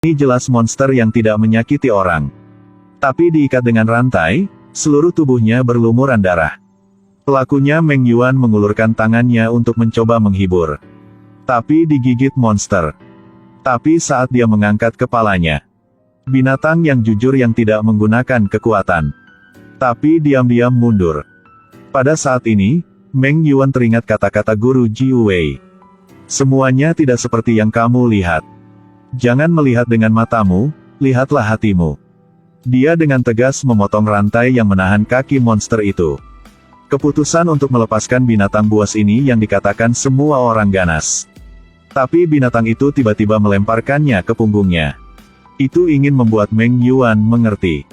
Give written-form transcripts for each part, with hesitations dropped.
Ini jelas monster yang tidak menyakiti orang. Tapi diikat dengan rantai, seluruh tubuhnya berlumuran darah. Pelakunya Meng Yuan mengulurkan tangannya untuk mencoba menghibur. Tapi digigit monster. Tapi saat dia mengangkat kepalanya, binatang yang jujur yang tidak menggunakan kekuatan, tapi diam-diam mundur. Pada saat ini, Meng Yuan teringat kata-kata guru Jiu Wei. Semuanya tidak seperti yang kamu lihat. Jangan melihat dengan matamu, lihatlah hatimu. Dia dengan tegas memotong rantai yang menahan kaki monster itu. Keputusan untuk melepaskan binatang buas ini yang dikatakan semua orang ganas. Tapi binatang itu tiba-tiba melemparkannya ke punggungnya. Itu ingin membuat Meng Yuan mengerti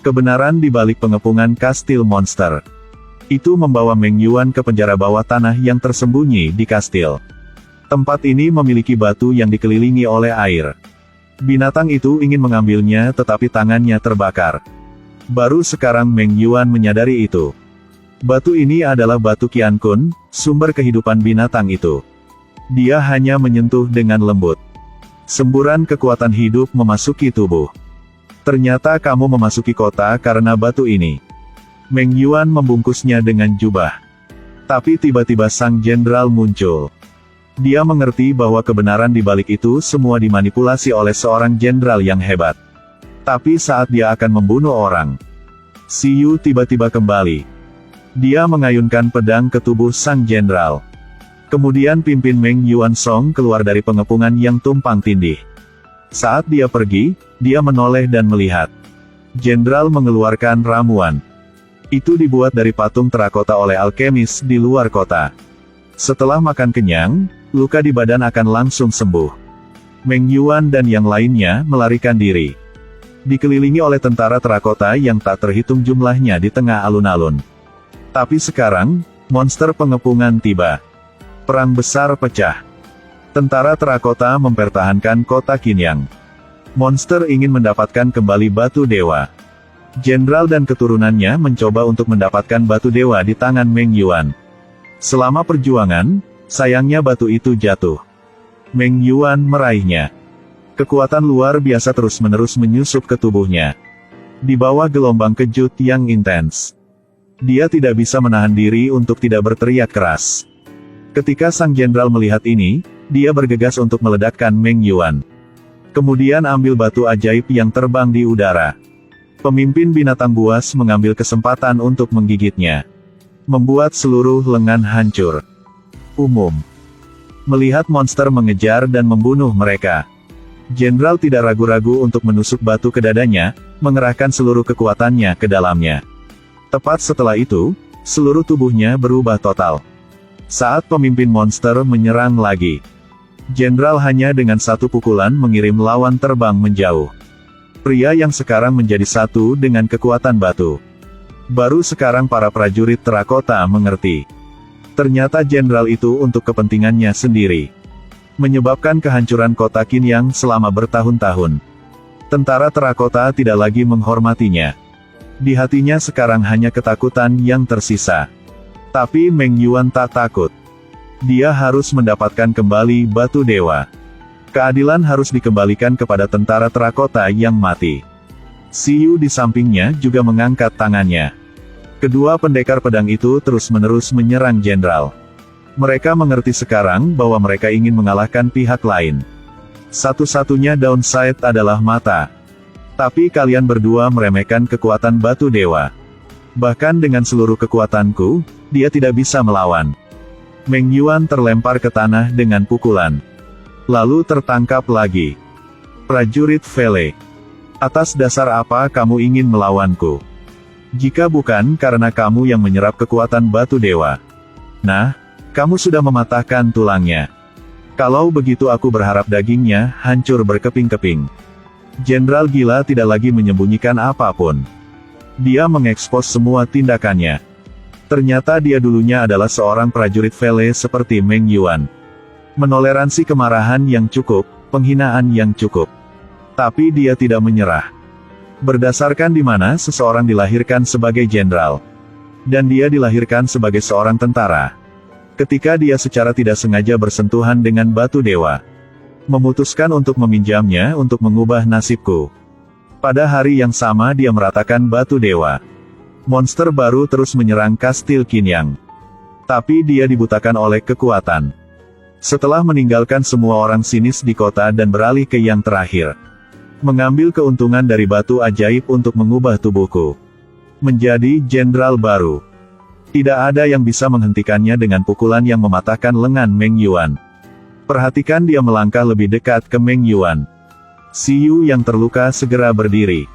kebenaran di balik pengepungan kastil monster. Itu membawa Meng Yuan ke penjara bawah tanah yang tersembunyi di kastil. Tempat ini memiliki batu yang dikelilingi oleh air. Binatang itu ingin mengambilnya tetapi tangannya terbakar. Baru sekarang Meng Yuan menyadari itu. Batu ini adalah batu Qiankun, sumber kehidupan binatang itu. Dia hanya menyentuh dengan lembut. Semburan kekuatan hidup memasuki tubuh. Ternyata kamu memasuki kota karena batu ini. Meng Yuan membungkusnya dengan jubah. Tapi tiba-tiba sang jenderal muncul. Dia mengerti bahwa kebenaran di balik itu semua dimanipulasi oleh seorang jenderal yang hebat. Tapi saat dia akan membunuh orang, Siyu tiba-tiba kembali. Dia mengayunkan pedang ke tubuh sang jenderal. Kemudian pimpin Meng Yuan Song keluar dari pengepungan yang tumpang tindih. Saat dia pergi, dia menoleh dan melihat. Jenderal mengeluarkan ramuan. Itu dibuat dari patung terakota oleh alkemis di luar kota. Setelah makan kenyang, luka di badan akan langsung sembuh. Meng Yuan dan yang lainnya melarikan diri. Dikelilingi oleh tentara terakota yang tak terhitung jumlahnya di tengah alun-alun. Tapi sekarang, monster pengepungan tiba. Perang besar pecah. Tentara terakota mempertahankan kota Qinyang. Monster ingin mendapatkan kembali batu dewa. Jenderal dan keturunannya mencoba untuk mendapatkan batu dewa di tangan Meng Yuan. Selama perjuangan, sayangnya batu itu jatuh. Meng Yuan meraihnya. Kekuatan luar biasa terus-menerus menyusup ke tubuhnya. Di bawah gelombang kejut yang intens, dia tidak bisa menahan diri untuk tidak berteriak keras. Ketika sang jenderal melihat ini, dia bergegas untuk meledakkan Meng Yuan. Kemudian ambil batu ajaib yang terbang di udara. Pemimpin binatang buas mengambil kesempatan untuk menggigitnya. Membuat seluruh lengan hancur. Umum. Melihat monster mengejar dan membunuh mereka, jenderal tidak ragu-ragu untuk menusuk batu ke dadanya, mengerahkan seluruh kekuatannya ke dalamnya. Tepat setelah itu, seluruh tubuhnya berubah total. Saat pemimpin monster menyerang lagi, jenderal hanya dengan satu pukulan mengirim lawan terbang menjauh. Pria yang sekarang menjadi satu dengan kekuatan batu. Baru sekarang para prajurit terakota mengerti. Ternyata jenderal itu untuk kepentingannya sendiri. Menyebabkan kehancuran kota Qinyang selama bertahun-tahun. Tentara terakota tidak lagi menghormatinya. Di hatinya sekarang hanya ketakutan yang tersisa. Tapi Meng Yuan tak takut. Dia harus mendapatkan kembali batu dewa. Keadilan harus dikembalikan kepada tentara terakota yang mati. Siyu di sampingnya juga mengangkat tangannya. Kedua pendekar pedang itu terus-menerus menyerang jenderal. Mereka mengerti sekarang bahwa mereka ingin mengalahkan pihak lain. Satu-satunya downside adalah mata. Tapi kalian berdua meremehkan kekuatan batu dewa. Bahkan dengan seluruh kekuatanku, dia tidak bisa melawan. Meng Yuan terlempar ke tanah dengan pukulan. Lalu tertangkap lagi. Prajurit Fele. Atas dasar apa kamu ingin melawanku? Jika bukan karena kamu yang menyerap kekuatan batu dewa. Nah, kamu sudah mematahkan tulangnya. Kalau begitu aku berharap dagingnya hancur berkeping-keping. Jenderal gila tidak lagi menyembunyikan apapun. Dia mengekspos semua tindakannya. Ternyata dia dulunya adalah seorang prajurit Fele seperti Meng Yuan. Menoleransi kemarahan yang cukup, penghinaan yang cukup. Tapi dia tidak menyerah. Berdasarkan di mana seseorang dilahirkan sebagai jenderal. Dan dia dilahirkan sebagai seorang tentara. Ketika dia secara tidak sengaja bersentuhan dengan batu dewa, Memutuskan untuk meminjamnya untuk mengubah nasibku. Pada hari yang sama dia meratakan batu dewa. Monster baru terus menyerang Kastil Qinyang. Tapi dia dibutakan oleh kekuatan. Setelah meninggalkan semua orang sinis di kota dan beralih ke yang terakhir. Mengambil keuntungan dari batu ajaib untuk mengubah tubuhku. Menjadi jenderal baru. Tidak ada yang bisa menghentikannya dengan pukulan yang mematahkan lengan Meng Yuan. Perhatikan dia melangkah lebih dekat ke Meng Yuan. Si Yu yang terluka segera berdiri.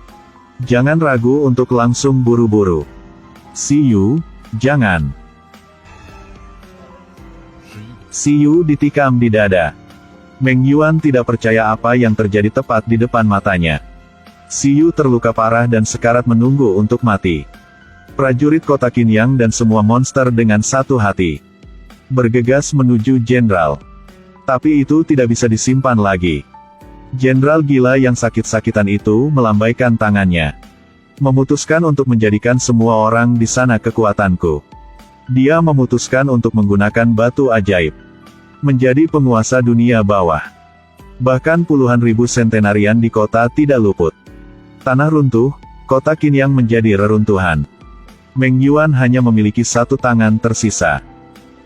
Jangan ragu untuk langsung buru-buru. Si Yu, jangan. Si Yu ditikam di dada. Meng Yuan tidak percaya apa yang terjadi tepat di depan matanya. Si Yu terluka parah dan sekarat menunggu untuk mati. Prajurit kota Qinyang dan semua monster dengan satu hati bergegas menuju jenderal. Tapi itu tidak bisa disimpan lagi. Jenderal gila yang sakit-sakitan itu melambaikan tangannya. Memutuskan untuk menjadikan semua orang di sana kekuatanku. Dia memutuskan untuk menggunakan batu ajaib. Menjadi penguasa dunia bawah. Bahkan puluhan ribu sentenarian di kota tidak luput. Tanah runtuh, kota Qinyang menjadi reruntuhan. Meng Yuan hanya memiliki satu tangan tersisa.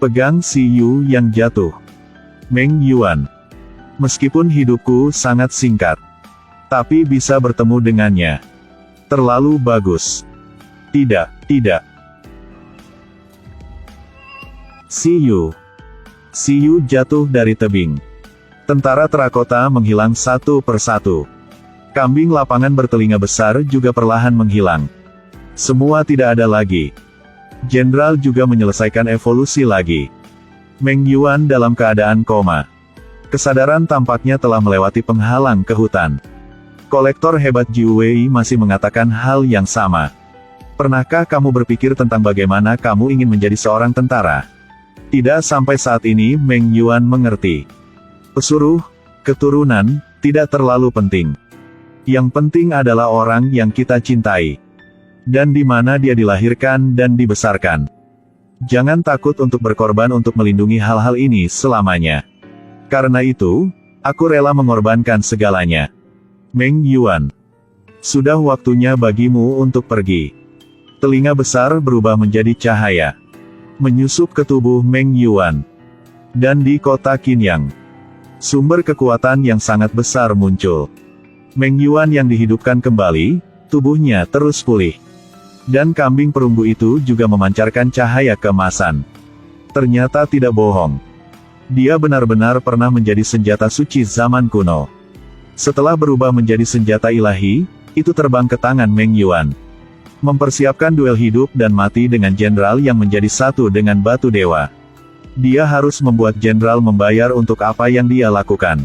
Pegang si Yu yang jatuh. Meng Yuan. Meskipun hidupku sangat singkat. Tapi bisa bertemu dengannya. Terlalu bagus. Tidak, tidak. Si Yu. Si Yu jatuh dari tebing. Tentara terakota menghilang satu persatu. Kambing lapangan bertelinga besar juga perlahan menghilang. Semua tidak ada lagi. Jenderal juga menyelesaikan evolusi lagi. Meng Yuan dalam keadaan koma. Kesadaran tampaknya telah melewati penghalang ke hutan. Kolektor hebat Jiu Wei masih mengatakan hal yang sama. Pernahkah kamu berpikir tentang bagaimana kamu ingin menjadi seorang tentara? Tidak sampai saat ini Meng Yuan mengerti. Pesuruh, keturunan, tidak terlalu penting. Yang penting adalah orang yang kita cintai. Dan di mana dia dilahirkan dan dibesarkan. Jangan takut untuk berkorban untuk melindungi hal-hal ini selamanya. Karena itu, aku rela mengorbankan segalanya. Meng Yuan. Sudah waktunya bagimu untuk pergi. Telinga besar berubah menjadi cahaya. Menyusup ke tubuh Meng Yuan. Dan di kota Qinyang. Sumber kekuatan yang sangat besar muncul. Meng Yuan yang dihidupkan kembali, tubuhnya terus pulih. Dan kambing perunggu itu juga memancarkan cahaya keemasan. Ternyata tidak bohong. Dia benar-benar pernah menjadi senjata suci zaman kuno. Setelah berubah menjadi senjata ilahi, itu terbang ke tangan Meng Yuan. Mempersiapkan duel hidup dan mati dengan jenderal yang menjadi satu dengan batu dewa. Dia harus membuat jenderal membayar untuk apa yang dia lakukan.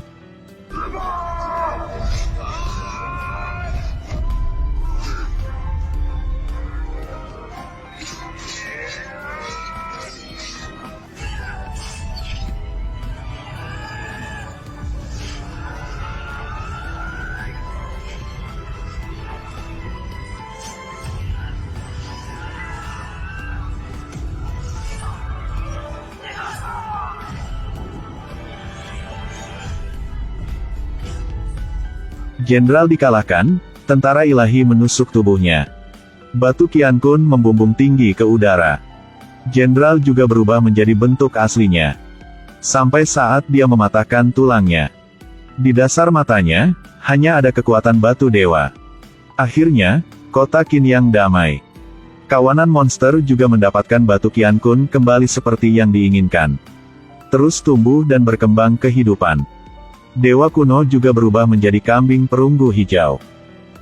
Jenderal dikalahkan, tentara ilahi menusuk tubuhnya. Batu Qiankun membumbung tinggi ke udara. Jenderal juga berubah menjadi bentuk aslinya. Sampai saat dia mematahkan tulangnya. Di dasar matanya, hanya ada kekuatan batu dewa. Akhirnya, kota Qinyang damai. Kawanan monster juga mendapatkan batu Qiankun kembali seperti yang diinginkan. Terus tumbuh dan berkembang kehidupan. Dewa kuno juga berubah menjadi kambing perunggu hijau.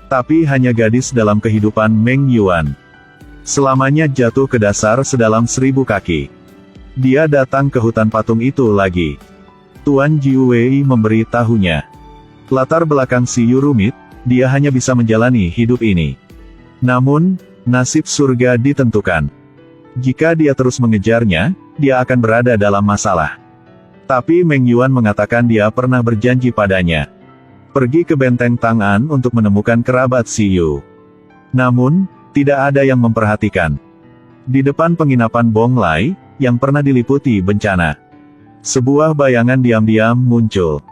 Tapi hanya gadis dalam kehidupan Meng Yuan. Selamanya jatuh ke dasar sedalam 1000 kaki. Dia datang ke hutan patung itu lagi. Tuan Jiu Wei memberi tahunya. Latar belakang si Yu rumit, dia hanya bisa menjalani hidup ini. Namun, nasib surga ditentukan. Jika dia terus mengejarnya, dia akan berada dalam masalah. Tapi Meng Yuan mengatakan dia pernah berjanji padanya. Pergi ke benteng Tang'an untuk menemukan kerabat si Yu. Namun, tidak ada yang memperhatikan. Di depan penginapan Bong Lai, yang pernah diliputi bencana. Sebuah bayangan diam-diam muncul.